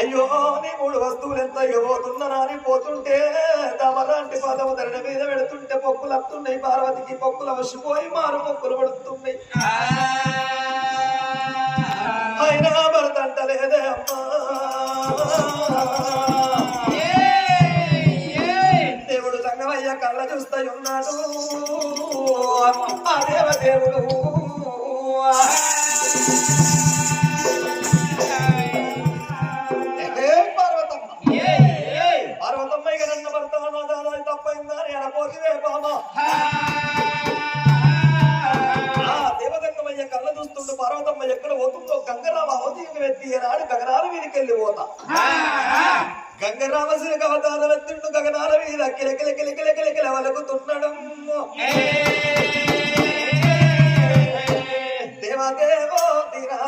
అయ్యో నీ 3 వస్తువులు ఎంత ఇవ్వబోతున్నారా అని పోతుంటే తమరాంటి పదవ ధరణ మీద పెడుతుంటే పొక్కులు వస్తున్నాయి. పార్వతికి పొక్కులు వసిపోయి మారు పొక్కులు పడుతున్నాయి. అయినా భర్త అంటలేదే అమ్మా. దేవుడు సంగమయ్య కళ్ళ చూస్తా ఉన్నాడు. ఆ దేవదేవుడు పార్వతమ్మ ఇక నన్న భర్త తప్పైందా అని అనపోతే బామా. దేవగంగమయ్య కళ్ళ చూస్తుంటూ పార్వతమ్మ ఎక్కడ పోతుందో గంగరామ అవతీకి వెత్తి ఏనాడు గగనాల మీదకి వెళ్ళి పోతా. గంగరామశిల అవతార వెత్తిండు గగనాల మీద కిలకిలకిలకిలకిలకిల వలుకుతున్నాడు. దేవదేవో దిరా